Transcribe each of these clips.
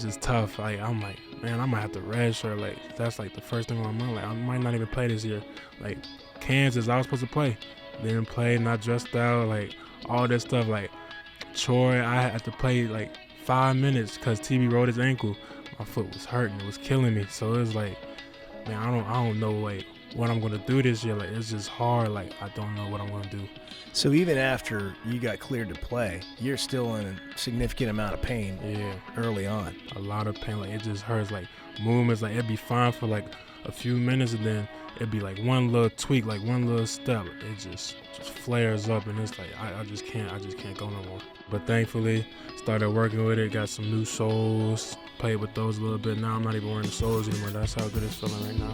it's just tough. Like, I'm like, man, I might have to redshirt. Like, that's like the first thing on my mind. Like, I might not even play this year. Like, Kansas, I was supposed to play. Didn't play, not dressed out, like, all this stuff. Like, Troy, I had to play like 5 minutes because TB rolled his ankle. My foot was hurting. It was killing me. So it was like, man, I don't know, like, what I'm going to do this year. Like, it's just hard. Like, I don't know what I'm going to do. So even after you got cleared to play, you're still in a significant amount of pain early on. A lot of pain. Like, it just hurts. Like, movements, like, it'd be fine for, like, a few minutes, and then it'd be, like, one little tweak, like, one little step. It just flares up, and it's like, I just can't go no more. But thankfully, started working with it, got some new soles, played with those a little bit. Now I'm not even wearing the soles anymore. That's how good it's feeling right now.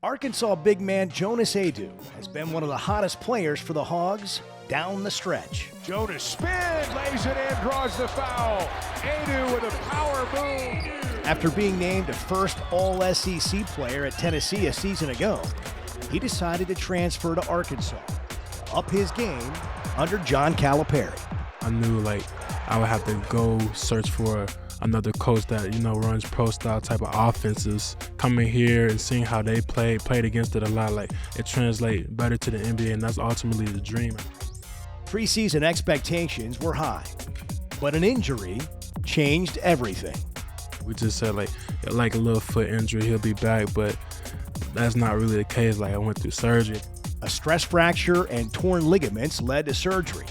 Arkansas big man Jonas Aidoo has been one of the hottest players for the Hogs down the stretch. Jonas spins, lays it in, draws the foul. Aidoo with a power move. After being named a first All-SEC player at Tennessee a season ago, he decided to transfer to Arkansas, up his game under John Calipari. I knew, like, I would have to go search for another coach that, you know, runs pro-style type of offenses. Coming here and seeing how they played against it a lot, like, it translates better to the NBA, and that's ultimately the dream. Preseason expectations were high, but an injury changed everything. We just said, like a little foot injury, he'll be back, but that's not really the case. Like, I went through surgery. A stress fracture and torn ligaments led to surgery,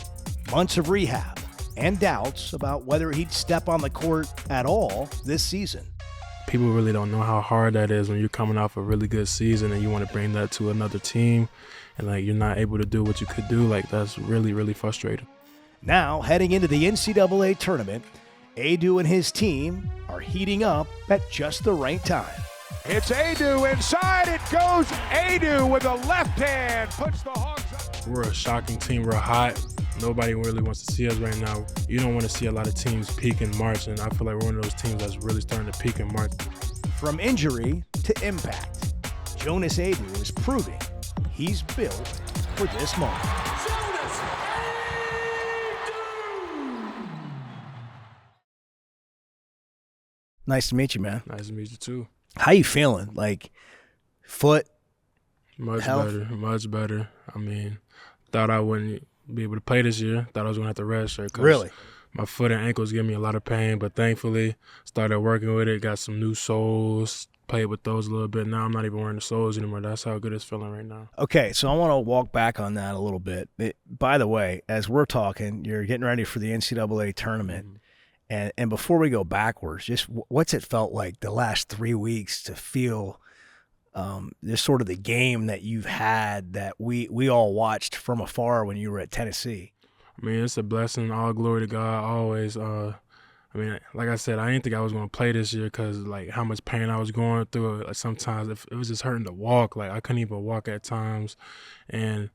months of rehab, and doubts about whether he'd step on the court at all this season. People really don't know how hard that is when you're coming off a really good season and you want to bring that to another team, and, like, you're not able to do what you could do. Like, that's really, really frustrating. Now, heading into the NCAA Tournament, Aidoo and his team are heating up at just the right time. It's Aidoo inside. It goes. Aidoo with a left hand puts the Hogs up. We're a shocking team. We're hot. Nobody really wants to see us right now. You don't want to see a lot of teams peak in March, and I feel like we're one of those teams that's really starting to peak in March. From injury to impact, Jonas Aidoo is proving he's built for this moment. Jonas Aidoo! Nice to meet you, man. Nice to meet you, too. How you feeling? Like, foot? Much health? much better. I mean, thought I wouldn't be able to play this year. Thought I was going to have to redshirt. Really? My foot and ankles give me a lot of pain, but thankfully started working with it, got some new soles, played with those a little bit. Now I'm not even wearing the soles anymore. That's how good it's feeling right now. Okay, so I want to walk back on that a little bit. By the way, as we're talking, you're getting ready for the NCAA Tournament. Mm-hmm. And before we go backwards, just what's it felt like the last 3 weeks to feel this sort of the game that you've had that we all watched from afar when you were at Tennessee? I mean, it's a blessing. All glory to God always. I mean, like I said, I didn't think I was going to play this year because, like, how much pain I was going through. Like, sometimes it was just hurting to walk. Like, I couldn't even walk at times. And,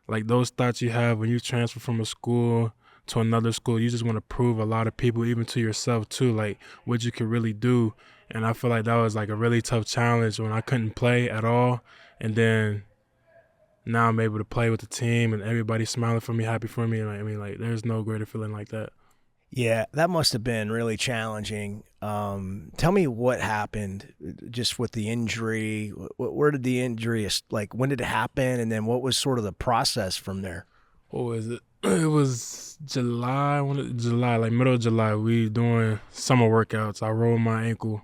like, those thoughts you have when you transfer from a school to another school, you just want to prove a lot of people, even to yourself too, like, what you could really do. And I feel like that was, like, a really tough challenge when I couldn't play at all. And then now I'm able to play with the team and everybody smiling for me, happy for me. And, I mean, like, there's no greater feeling like that. Yeah, that must have been really challenging. Tell me what happened just with the injury. Where did the injury, like, when did it happen? And then what was sort of the process from there? What was it? It was July, like middle of July. We doing summer workouts. I rolled my ankle,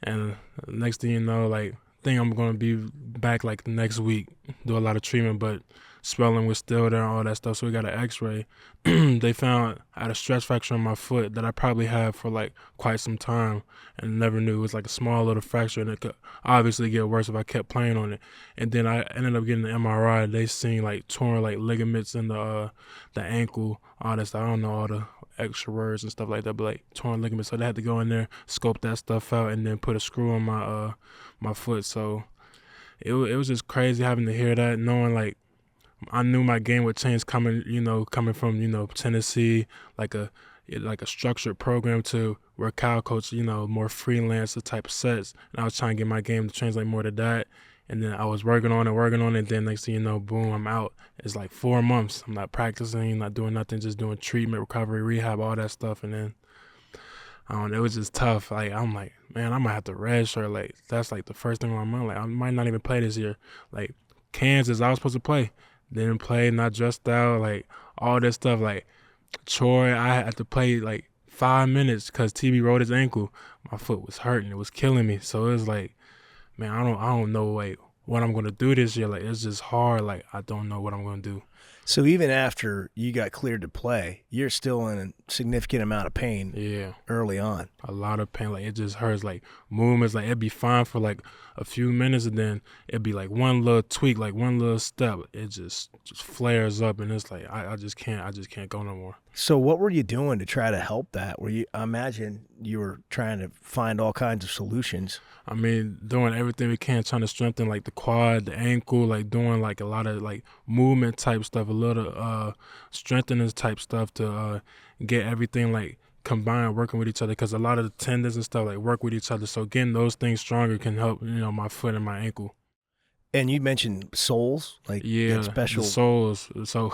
and next thing you know, like, think I'm gonna be back like the next week, do a lot of treatment, but swelling was still there and all that stuff. So we got an X-ray. They found I had a stress fracture in my foot that I probably had for like quite some time and never knew. It was like a small little fracture, and it could obviously get worse if I kept playing on it. And then I ended up getting the MRI. They seen like torn like ligaments in the ankle, all that stuff. I don't know all the extra words and stuff like that, but like torn ligaments. So they had to go in there, scope that stuff out, and then put a screw on my foot. So it was just crazy having to hear that, knowing like I knew my game would change coming from Tennessee, like a structured program to where Kyle coached, more freelance type of sets. And I was trying to get my game to translate more to that. And then I was working on it. And then next thing you know, boom, I'm out. It's like 4 months. I'm not practicing, not doing nothing, just doing treatment, recovery, rehab, all that stuff. And then it was just tough. Like, I'm like, man, I might have to redshirt. Like, that's like the first thing on my mind. Like, I might not even play this year. Like, Kansas, I was supposed to play. Didn't play, not dressed out, like, all this stuff. Like, Troy, I had to play like 5 minutes because TB rolled his ankle. My foot was hurting. It was killing me. So it was like, man, I don't know like what I'm gonna do this year. Like, it's just hard. Like, I don't know what I'm gonna do. So even after you got cleared to play, you're still in a significant amount of pain. Yeah, early on. A lot of pain. Like, it just hurts. Like, movements. Like, it'd be fine for like a few minutes, and then it'd be like one little tweak, like one little step. It just flares up, and it's like I just can't go no more. So what were you doing to try to help that? I imagine you were trying to find all kinds of solutions. I mean, doing everything we can, trying to strengthen like the quad, the ankle, like doing like a lot of like movement type stuff, a little strengthening type stuff to get everything like combined, working with each other, because a lot of the tendons and stuff like work with each other. So getting those things stronger can help, my foot and my ankle. And you mentioned soles, like special the soles. So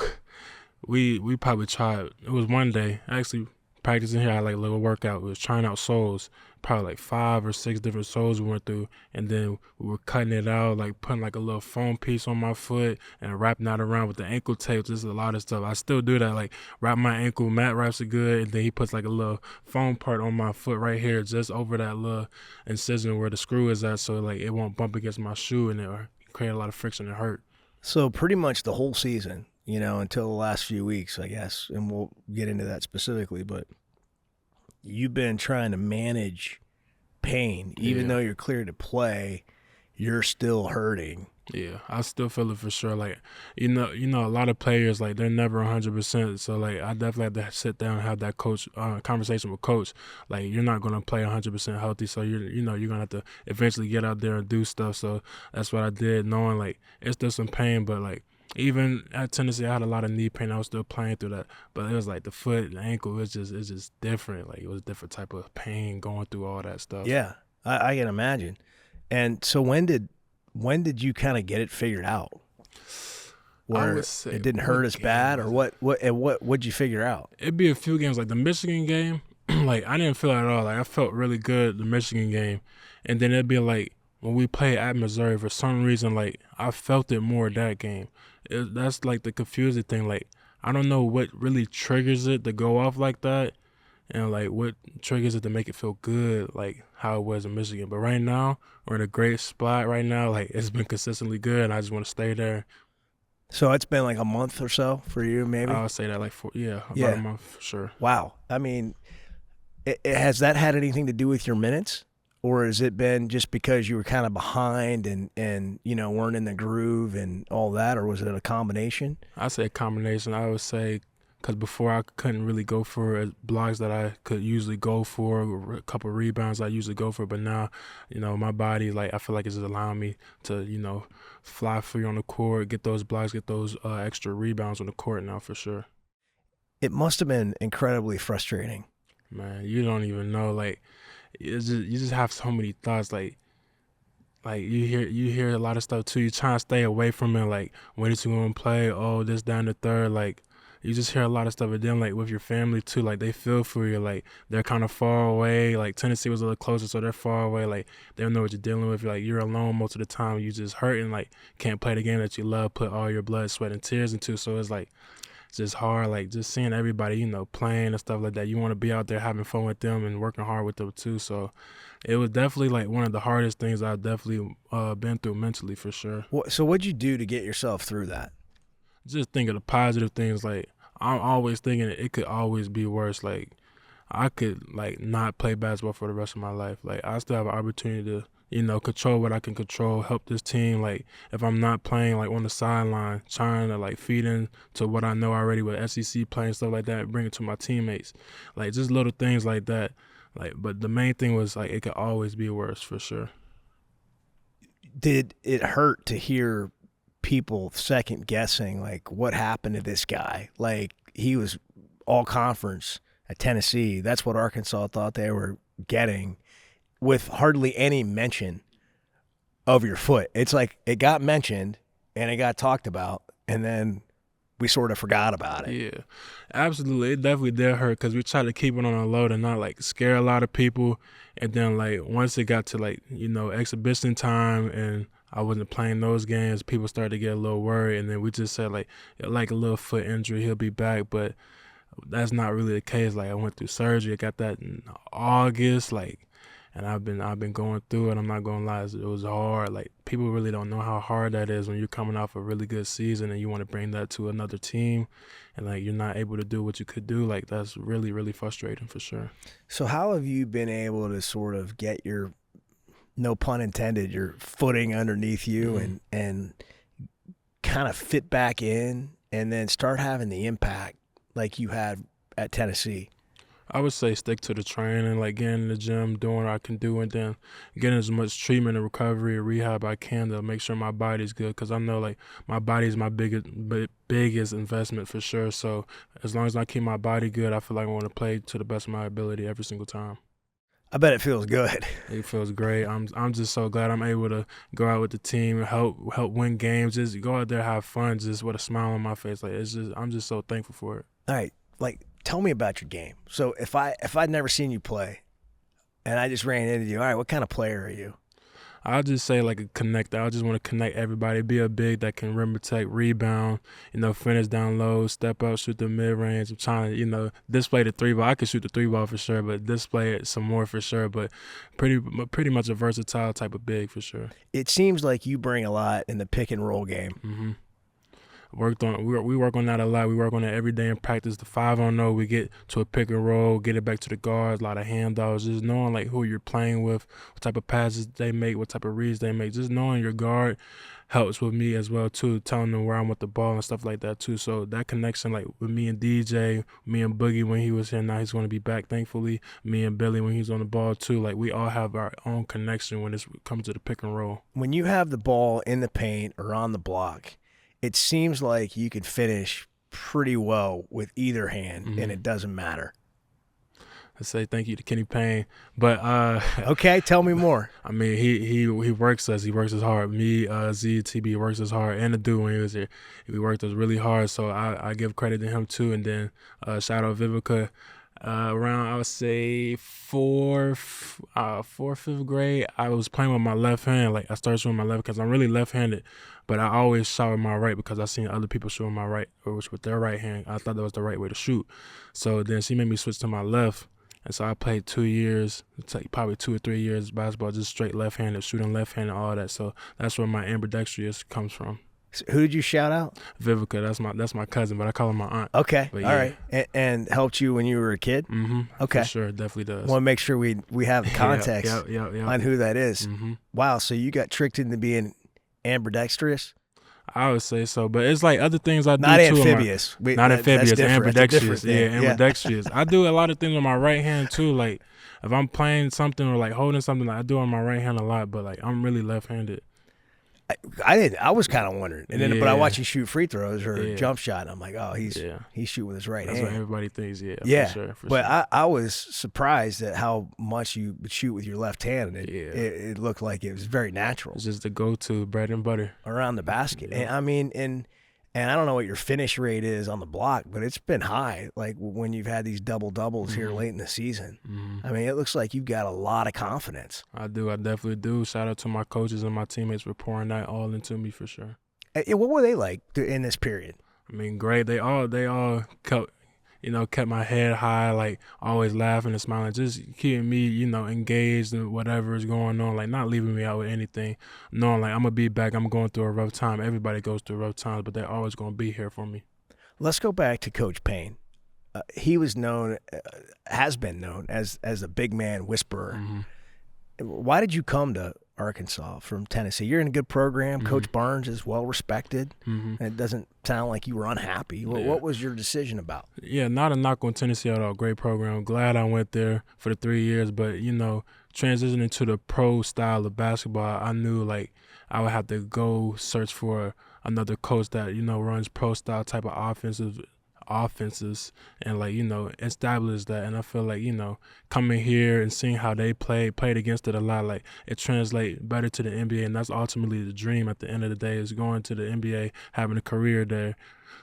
we probably tried. It was one day actually practicing here. I had like a little workout. We was trying out soles. Probably like 5 or 6 different soles we went through, and then we were cutting it out, like putting like a little foam piece on my foot and wrapping that around with the ankle tape. Just a lot of stuff. I still do that, like wrap my ankle. Matt wraps it good, and then he puts like a little foam part on my foot right here, just over that little incision where the screw is at, so like it won't bump against my shoe and it create a lot of friction and hurt. So pretty much the whole season, until the last few weeks, I guess, and we'll get into that specifically, but you've been trying to manage pain. Even though you're cleared to play, you're still hurting. Yeah, I still feel it for sure. Like, a lot of players, like, they're never 100%. So, like, I definitely have to sit down and have that conversation with coach. Like, you're not going to play 100% healthy. So, you're going to have to eventually get out there and do stuff. So, that's what I did, knowing, like, it's still some pain, but, like, even at Tennessee, I had a lot of knee pain. I was still playing through that, but it was like the foot, the ankle. It's just different. Like, it was a different type of pain going through all that stuff. Yeah, I can imagine. And so when did you kind of get it figured out? Where it didn't hurt as bad, or what'd you figure out? It'd be a few games, like the Michigan game. Like, I didn't feel it at all. Like, I felt really good the Michigan game, and then it'd be like when we played at Missouri, for some reason, like, I felt it more that game. That's like the confusing thing. Like, I don't know what really triggers it to go off like that, and like what triggers it to make it feel good, like how it was in Michigan. But right now, we're in a great spot right now. Like, it's been consistently good, and I just want to stay there. So it's been like a month or so for you, maybe? I would say that like about a month for sure. Wow. I mean, has that had anything to do with your minutes? Or has it been just because you were kind of behind and weren't in the groove and all that, or was it a combination? I say a combination. I would say because before I couldn't really go for blocks that I could usually go for, a couple of rebounds I usually go for, but now, my body, like, I feel like it's just allowing me to, fly free on the court, get those blocks, get those extra rebounds on the court now for sure. It must have been incredibly frustrating. Man, you don't even know, like, you just have so many thoughts, like you hear a lot of stuff too. You trying to stay away from it, like, when is you gonna play? Oh, this down the third, like, you just hear a lot of stuff. And then, like, with your family too, like, they feel for you, like, they're kind of far away. Like, Tennessee was a little closer, so they're far away. Like, they don't know what you're dealing with. Like, you're alone most of the time. You just hurting, like, can't play the game that you love, put all your blood, sweat, and tears into. So it's like, it's just hard, like, just seeing everybody, playing and stuff like that. You want to be out there having fun with them and working hard with them too. So it was definitely like one of the hardest things I've definitely been through mentally for sure. So what'd you do to get yourself through that? Just think of the positive things. Like, I'm always thinking it could always be worse. Like, I could, like, not play basketball for the rest of my life. Like, I still have an opportunity to, control what I can control, help this team. Like, if I'm not playing, like, on the sideline, trying to, like, feed into what I know already with SEC playing, stuff like that, bring it to my teammates. Like, just little things like that. Like, but the main thing was, like, it could always be worse for sure. Did it hurt to hear people second guessing, like, what happened to this guy? Like, he was all conference at Tennessee. That's what Arkansas thought they were getting, with hardly any mention of your foot. It's like it got mentioned and it got talked about, and then we sort of forgot about it. Yeah, absolutely. It definitely did hurt because we tried to keep it on a low and not, like, scare a lot of people. And then, like, once it got to, like, exhibition time and I wasn't playing those games, people started to get a little worried. And then we just said, like a little foot injury, he'll be back. But that's not really the case. Like, I went through surgery. I got that in August, and I've been going through it. I'm not gonna lie, it was hard. Like, people really don't know how hard that is when you're coming off a really good season and you want to bring that to another team, and, like, you're not able to do what you could do. Like, that's really, really frustrating for sure. So how have you been able to sort of get your, no pun intended, your footing underneath you and kind of fit back in and then start having the impact like you had at Tennessee? I would say stick to the training, like getting in the gym, doing what I can do, and then getting as much treatment and recovery and rehab I can to make sure my body's good, because I know, like, my body's my biggest investment for sure. So as long as I keep my body good, I feel like I want to play to the best of my ability every single time. I bet it feels good. It feels great. I'm just so glad I'm able to go out with the team and help win games. Just go out there, have fun, just with a smile on my face. Like, I'm just so thankful for it. All right, like, tell me about your game. So if I'd never seen you play and I just ran into you, all right, what kind of player are you? I'll just say, like, a connector. I just want to connect everybody, be a big that can rim protect, rebound, finish down low, step out, shoot the mid-range. I'm trying to, display the 3-ball. I can shoot the 3-ball for sure, but display it some more for sure. But pretty much a versatile type of big for sure. It seems like you bring a lot in the pick and roll game. Mm-hmm. We work on that a lot. We work on that every day in practice. The 5-on-0, we get to a pick and roll, get it back to the guards, a lot of handoffs, just knowing, like, who you're playing with, what type of passes they make, what type of reads they make. Just knowing your guard helps with me as well too, telling them where I'm with the ball and stuff like that too. So that connection, like, with me and DJ, me and Boogie when he was here, now he's going to be back, thankfully, me and Billy when he's on the ball too, like, we all have our own connection when it comes to the pick and roll. When you have the ball in the paint or on the block, it seems like you could finish pretty well with either hand, and it doesn't matter. I say thank you to Kenny Payne, but okay, tell me more. I mean, he works us. He works us hard. Me, ZTB works us hard, and the dude when he was here, we worked us really hard. So I give credit to him too. And then shout out Vivica. Around, I would say fourth, fifth grade, I was playing with my left hand. Like, I started shooting my left because I'm really left-handed, but I always shot with my right because I seen other people shooting my right, which with their right hand. I thought that was the right way to shoot. So then she made me switch to my left, and so I played 2 years, probably 2 or 3 years basketball, just straight left-handed, shooting left-handed, all that. So that's where my ambidextrous comes from. So who did you shout out? Vivica, that's my cousin, but I call her my aunt. Okay, all right. And helped you when you were a kid? Mm-hmm. Okay. For sure, definitely does. Want to make sure we have the context on who that is. Mm-hmm. Wow, so you got tricked into being ambidextrous? I would say so, but it's like other things I do not too. Amphibious. Not amphibious, ambidextrous. Yeah, ambidextrous. I do a lot of things on my right hand too. Like, if I'm playing something or, like, holding something, like, I do on my right hand a lot, but, like, I'm really left-handed. I was kind of wondering, and then but I watch you shoot free throws or jump shot, and I'm like, oh, he's shooting with his right hand. That's what everybody thinks. Yeah, for sure. But I was surprised at how much you would shoot with your left hand, and it looked like it was very natural. It's just the go-to bread and butter around the basket. Yeah. And I mean, and I don't know what your finish rate is on the block, but it's been high. Like, when you've had these double-doubles here late in the season. Mm-hmm. I mean, it looks like you've got a lot of confidence. I do. I definitely do. Shout out to my coaches and my teammates for pouring that all into me for sure. What were they like in this period? I mean, great. They all kept my head high, like, always laughing and smiling, just keeping me, engaged in whatever is going on, like, not leaving me out with anything, knowing, like, I'm going to be back, I'm going through a rough time. Everybody goes through rough times, but they're always going to be here for me. Let's go back to Coach Payne. He was has been known as the big man whisperer. Mm-hmm. Why did you come to Arkansas from Tennessee? You're in a good program. Mm-hmm. Coach Barnes is well respected. Mm-hmm. And it doesn't sound like you were unhappy. Yeah. What was your decision about? Yeah, not a knock on Tennessee at all. Great program. Glad I went there for the 3 years. But, transitioning to the pro style of basketball, I knew, like, I would have to go search for another coach that, runs pro style type of offenses and, like, establish that. And I feel like, coming here and seeing how they played against it a lot, like, it translates better to the NBA, and that's ultimately the dream at the end of the day, is going to the NBA, having a career there.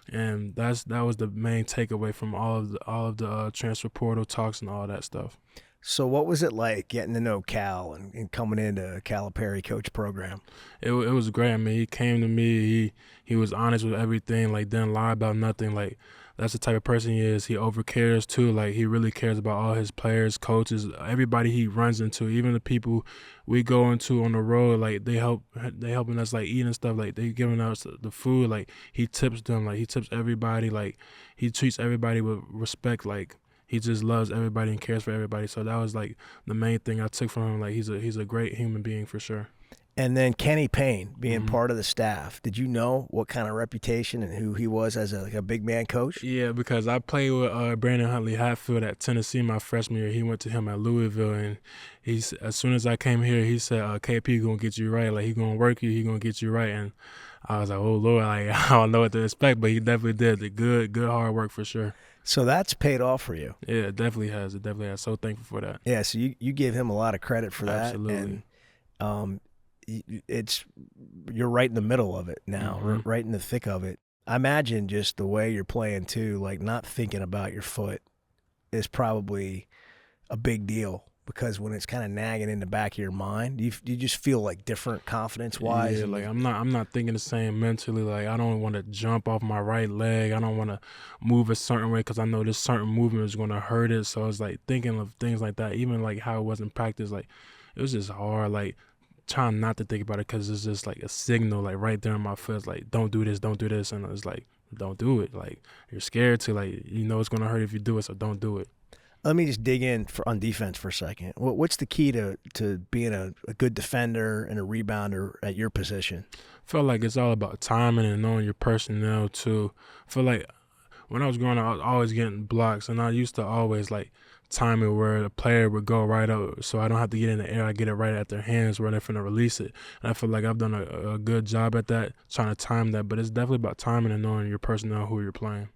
And that was the main takeaway from all of the transfer portal talks and all that stuff. So what was it like getting to know Cal and coming into Calipari coach program? It was great. I mean, he came to me. He was honest with everything. Like, didn't lie about nothing. Like, that's the type of person he is. He overcares too. Like, he really cares about all his players, coaches, everybody he runs into, even the people we go into on the road. Like, they helping us, like, eating stuff. Like, they giving us the food. Like, he tips them. Like, he tips everybody. Like, he treats everybody with respect. Like, he just loves everybody and cares for everybody. So that was, like, the main thing I took from him. Like, he's a great human being for sure. And then Kenny Payne being part of the staff. Did you know what kind of reputation and who he was as a big man coach? Yeah, because I played with Brandon Huntley Hatfield at Tennessee my freshman year. He went to him at Louisville, and as soon as I came here, he said, KP gonna get you right. Like, he gonna work you. He gonna get you right. And I was like, oh Lord, like, I don't know what to expect, but he definitely did the good hard work for sure. So that's paid off for you. Yeah, it definitely has. It definitely has. So thankful for that. Yeah, so you give him a lot of credit for that. Absolutely. And you're right in the middle of it now, right in the thick of it. I imagine just the way you're playing too, like, not thinking about your foot is probably a big deal, because when it's kind of nagging in the back of your mind, you just feel like different confidence-wise. Yeah, like, I'm not thinking the same mentally. Like, I don't want to jump off my right leg. I don't want to move a certain way because I know this certain movement is going to hurt it. So it's like thinking of things like that, even like how it was in practice. Like, it was just hard. Like, trying not to think about it because it's just like a signal, like, right there in my foot. It's like, don't do this, and it's like, don't do it. Like, you're scared to, like, it's going to hurt if you do it, so don't do it. Let me just dig in on defense for a second. What's the key to being a good defender and a rebounder at your position? I feel like it's all about timing and knowing your personnel too. I feel like when I was growing up, I was always getting blocks, and I used to always, like, time it where the player would go right up, so I don't have to get in the air. I get it right at their hands where they're finna release it. And I feel like I've done a good job at that, trying to time that. But it's definitely about timing and knowing your personnel, who you're playing.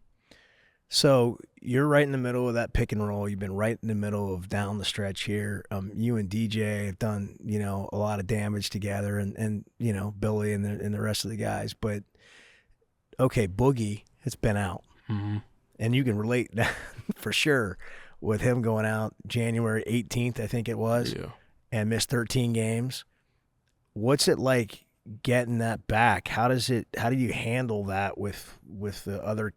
So you're right in the middle of that pick and roll. You've been right in the middle of down the stretch here. You and DJ have done, a lot of damage together, and Billy and the rest of the guys. But okay, Boogie has been out, and you can relate for sure with him going out January 18th, I think it was, and missed 13 games. What's it like getting that back? How do you handle that with the other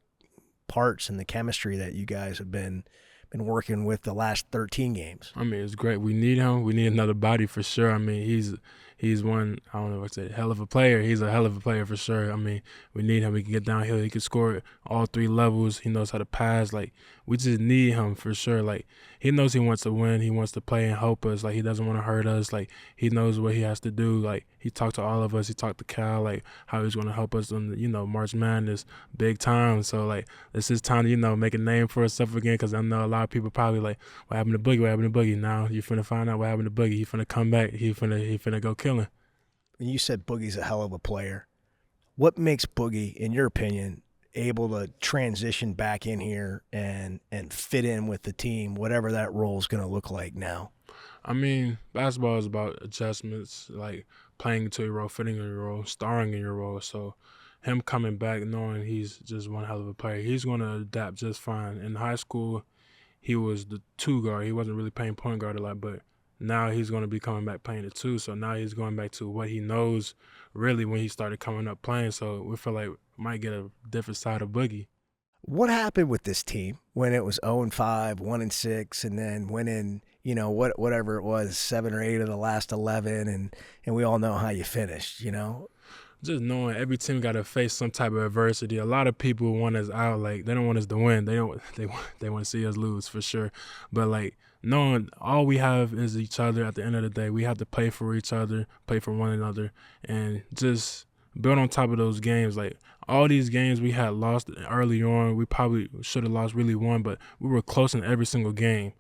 parts and the chemistry that you guys have been working with the last 13 games? I mean, it's great. We need him. We need another body for sure. I mean, he's one, I don't know what to say, hell of a player. He's a hell of a player for sure. I mean, we need him. He can get downhill. He can score at all three levels. He knows how to pass. Like, we just need him for sure. Like, he knows he wants to win. He wants to play and help us. Like, he doesn't want to hurt us. Like, he knows what he has to do. Like, he talked to all of us. He talked to Cal, like, how he's going to help us on the, March Madness, big time. So, like, this is time to, make a name for himself again, because I know a lot of people probably like, what happened to Boogie? What happened to Boogie? Now you finna find out what happened to Boogie. He finna come back. He finna go killing. And you said Boogie's a hell of a player. What makes Boogie, in your opinion, able to transition back in here and fit in with the team, whatever that role is going to look like now? I mean, basketball is about adjustments, like playing into your role, fitting in your role, starring in your role. So him coming back, knowing he's just one hell of a player, he's going to adapt just fine. In high school, he was the two guard. He wasn't really playing point guard a lot, but now he's going to be coming back playing the two. So now he's going back to what he knows really when he started coming up playing. So we feel like we might get a different side of Boogie. What happened with this team when it was 0-5, 1-6, and then went in, whatever it was, 7 or 8 of the last 11, and we all know how you finished, Just knowing every team got to face some type of adversity. A lot of people want us out, like, they don't want us to win. They want to see us lose for sure. But, like, knowing all we have is each other at the end of the day, we have to play for each other, play for one another, and just build on top of those games. Like, all these games we had lost early on, we probably should have lost really one, but we were close in every single game.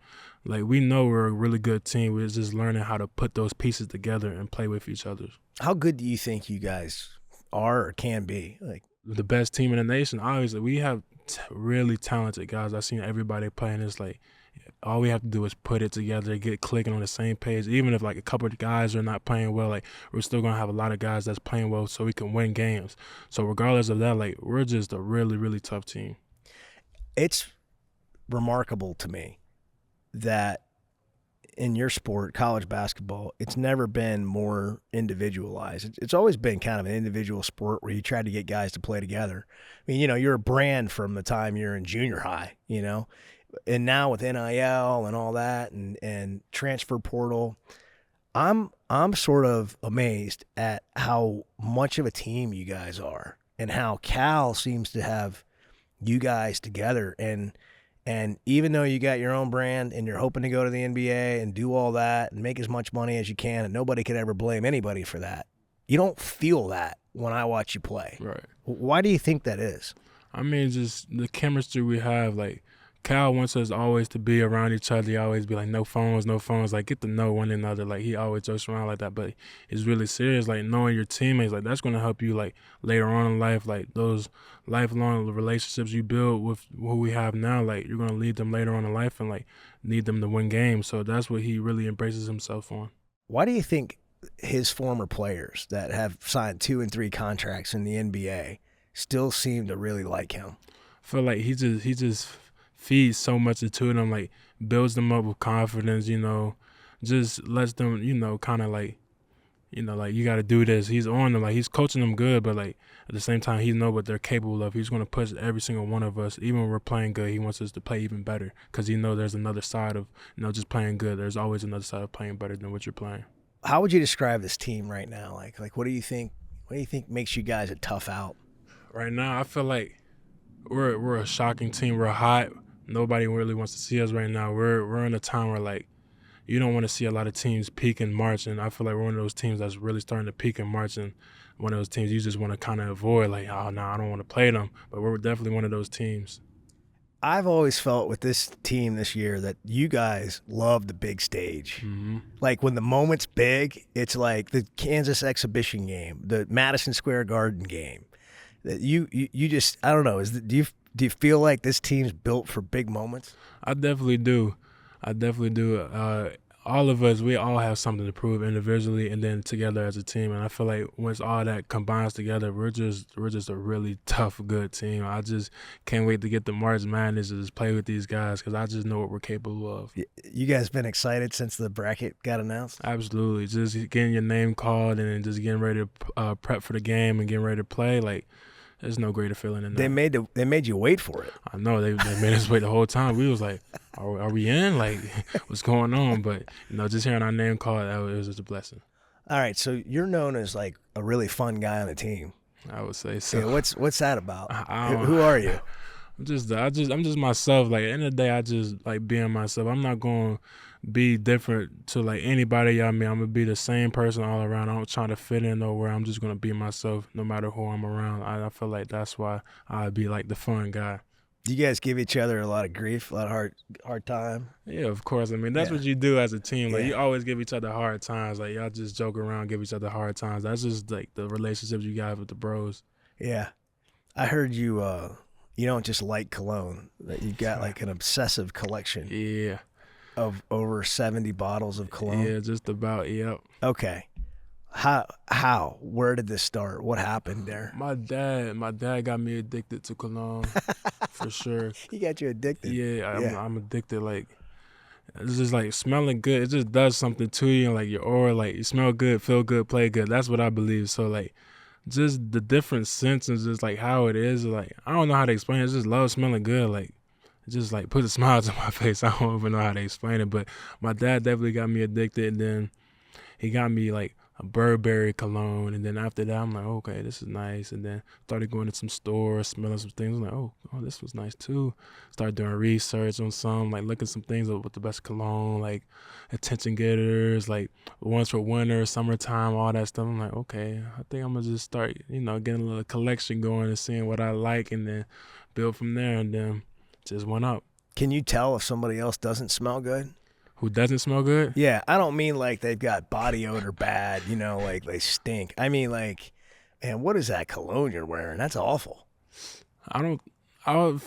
Like, we know we're a really good team. We're just learning how to put those pieces together and play with each other. How good do you think you guys are or can be? Like, the best team in the nation, obviously. We have really talented guys. I've seen everybody playing. It's like all we have to do is put it together, get clicking on the same page. Even if like a couple of guys are not playing well, like we're still gonna have a lot of guys that's playing well, so we can win games. So regardless of that, like we're just a really, really tough team. it's remarkable to me that in your sport, college basketball, it's never been more individualized. It's always been kind of an individual sport where you try to get guys to play together. I mean, you're a brand from the time you're in junior high, and now with NIL and all that and transfer portal, I'm sort of amazed at how much of a team you guys are and how Cal seems to have you guys together. And even though you got your own brand and you're hoping to go to the NBA and do all that and make as much money as you can, and nobody could ever blame anybody for that, you don't feel that when I watch you play. Right. Why do you think that is? I mean, just the chemistry we have. Like, Cal wants us always to be around each other. He always be like, no phones. Like, get to know one another. Like, he always jokes around like that. But it's really serious. Like, knowing your teammates, like, that's going to help you, like, later on in life. Like, those lifelong relationships you build with who we have now, like, you're going to lead them later on in life and, like, need them to win games. So that's what he really embraces himself on. Why do you think his former players that have signed 2 and 3 contracts in the NBA still seem to really like him? I feel like he just feeds so much into them, like builds them up with confidence, just lets them, kind of like, like you got to do this. He's on them, like he's coaching them good, but like at the same time, he knows what they're capable of. He's going to push every single one of us, even when we're playing good. He wants us to play even better because he knows there's another side of, just playing good. There's always another side of playing better than what you're playing. How would you describe this team right now? Like what do you think? What do you think makes you guys a tough out? Right now, I feel like we're a shocking team. We're hot. Nobody really wants to see us right now. We're in a time where, like, you don't want to see a lot of teams peak in March, and I feel like we're one of those teams that's really starting to peak in March, and one of those teams you just want to kind of avoid, like, oh, no, I don't want to play them. But we're definitely one of those teams. I've always felt with this team this year that you guys love the big stage. Mm-hmm. Like when the moment's big, it's like the Kansas exhibition game, the Madison Square Garden game. That you just, I don't know, do you feel like this team's built for big moments? I definitely do. All of us, we all have something to prove individually and then together as a team. And I feel like once all that combines together, we're just a really tough, good team. I just can't wait to get the March Madness to just play with these guys because I just know what we're capable of. You guys been excited since the bracket got announced? Absolutely. Just getting your name called and then just getting ready to prep for the game and getting ready to play, like, there's no greater feeling than that. They made you wait for it. I know. They made us wait the whole time. We was like, are we in? Like, what's going on? But, just hearing our name called, it was just a blessing. All right, so you're known as, like, a really fun guy on the team. I would say so. Yeah, what's that about? Who are you? I'm just myself. Like, at the end of the day, I just like being myself. I'm not going to be different to like anybody y'all meet. I'm gonna be the same person all around. I don't try to fit in nowhere. I'm just gonna be myself no matter who I'm around. I feel like that's why I'd be like the fun guy. Do you guys give each other a lot of grief, a lot of hard time? Yeah, of course. I mean, that's what you do as a team. Like, you always give each other hard times. Like, y'all just joke around, give each other hard times. That's just like the relationships you got with the bros. Yeah, I heard you. You don't just like cologne. That you got like an obsessive collection. Yeah. Of over 70 bottles of cologne? Yeah, just about, yep. Okay. How? Where did this start? What happened there? My dad got me addicted to cologne, for sure. He got you addicted? Yeah, I'm addicted. Like, it's just like smelling good. It just does something to you, and like your aura, like you smell good, feel good, play good. That's what I believe. So like, just the different scents and just like how it is. Like, I don't know how to explain it. I just love smelling good. Like, it just like put a smile to my face. I don't even know how to explain it, but my dad definitely got me addicted. And then he got me like a Burberry cologne, and then after that, I'm like, okay, this is nice. And then started going to some stores, smelling some things. I'm like, oh, this was nice too. Started doing research on some, like looking some things up with the best cologne, like attention getters, like ones for winter, summertime, all that stuff. I'm like, okay, I think I'm gonna just start, getting a little collection going and seeing what I like, and then build from there. And then just went up. Can you tell if somebody else doesn't smell good? who doesn't smell good. Yeah, I don't mean like they've got body odor bad, like they stink. I mean like, man, what is that cologne you're wearing? That's awful. I would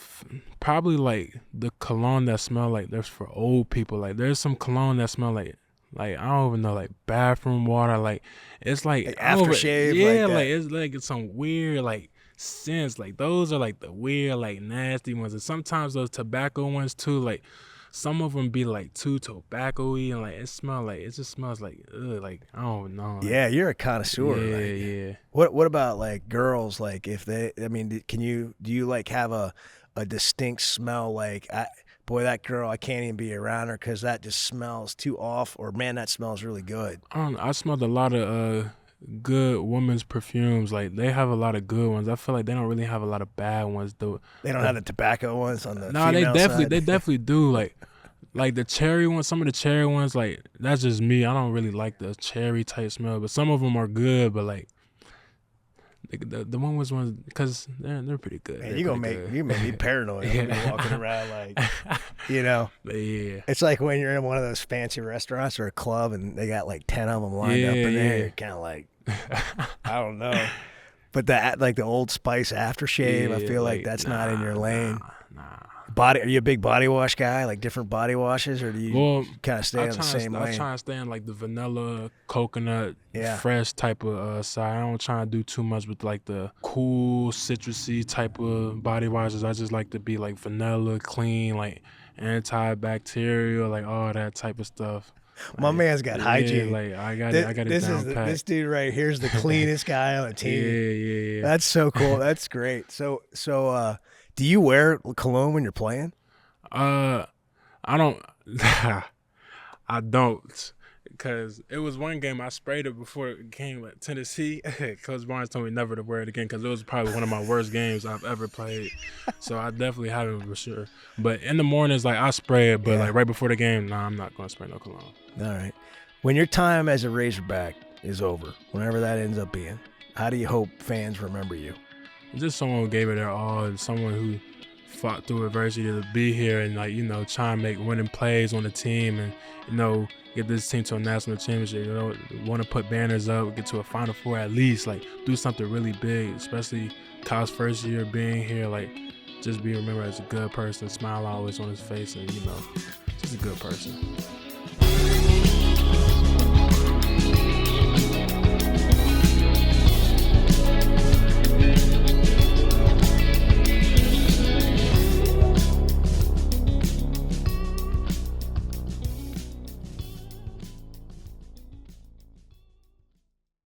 probably like the cologne that smell like there's for old people. Like there's some cologne that smell like I don't even know, like bathroom water. Like it's like aftershave. Yeah, like it's like it's some weird like scents. Like those are like the weird like nasty ones. And sometimes those tobacco ones too. Like some of them be like too tobacco-y and like it just smells like ugh, like I don't know. Like, yeah, you're a connoisseur. Yeah. What about like girls? Like if they, I mean, do you like have a distinct smell? Like boy, that girl, I can't even be around her because that just smells too off. Or man, that smells really good. I don't know. I smelled a lot of good women's perfumes. Like they have a lot of good ones. I feel like they don't really have a lot of bad ones though. They don't have the tobacco ones on the No, female side. they definitely do. Like the cherry ones, some of the cherry ones, like that's just me. I don't really like the cherry type smell, but some of them are good. But like the ones because they're pretty good. Man, you make me paranoid. When you're walking around like, Yeah. It's like when you're in one of those fancy restaurants or a club and they got like 10 of them lined up in there. You're kind of like, I don't know. But that like the Old Spice aftershave, I feel like that's not in your lane. Nah. Are you a big body wash guy? Like different body washes, or do you kind of stay on the same lane? I try to stay in like the vanilla, coconut, fresh type of side. I don't try to do too much with like the cool, citrusy type of body washes. I just like to be like vanilla, clean, like antibacterial, like all that type of stuff. My man's got hygiene. Like I got it down pat. This dude right here's the cleanest guy on the team. Yeah. That's so cool. That's great. So do you wear cologne when you're playing? I don't. I don't, because it was one game I sprayed it before it came at Tennessee. Coach Barnes told me never to wear it again because it was probably one of my worst games I've ever played. So I definitely haven't for sure. But in the mornings, like I spray it, but like right before the game, I'm not gonna spray no cologne. All right. When your time as a Razorback is over, whenever that ends up being, how do you hope fans remember you? Just someone who gave it their all, and someone who fought through adversity to be here and like try and make winning plays on the team and get this team to a national championship. Want to put banners up, get to a Final Four at least, like do something really big, especially Kyle's first year being here. Like just be remembered as a good person, smile always on his face, and just a good person.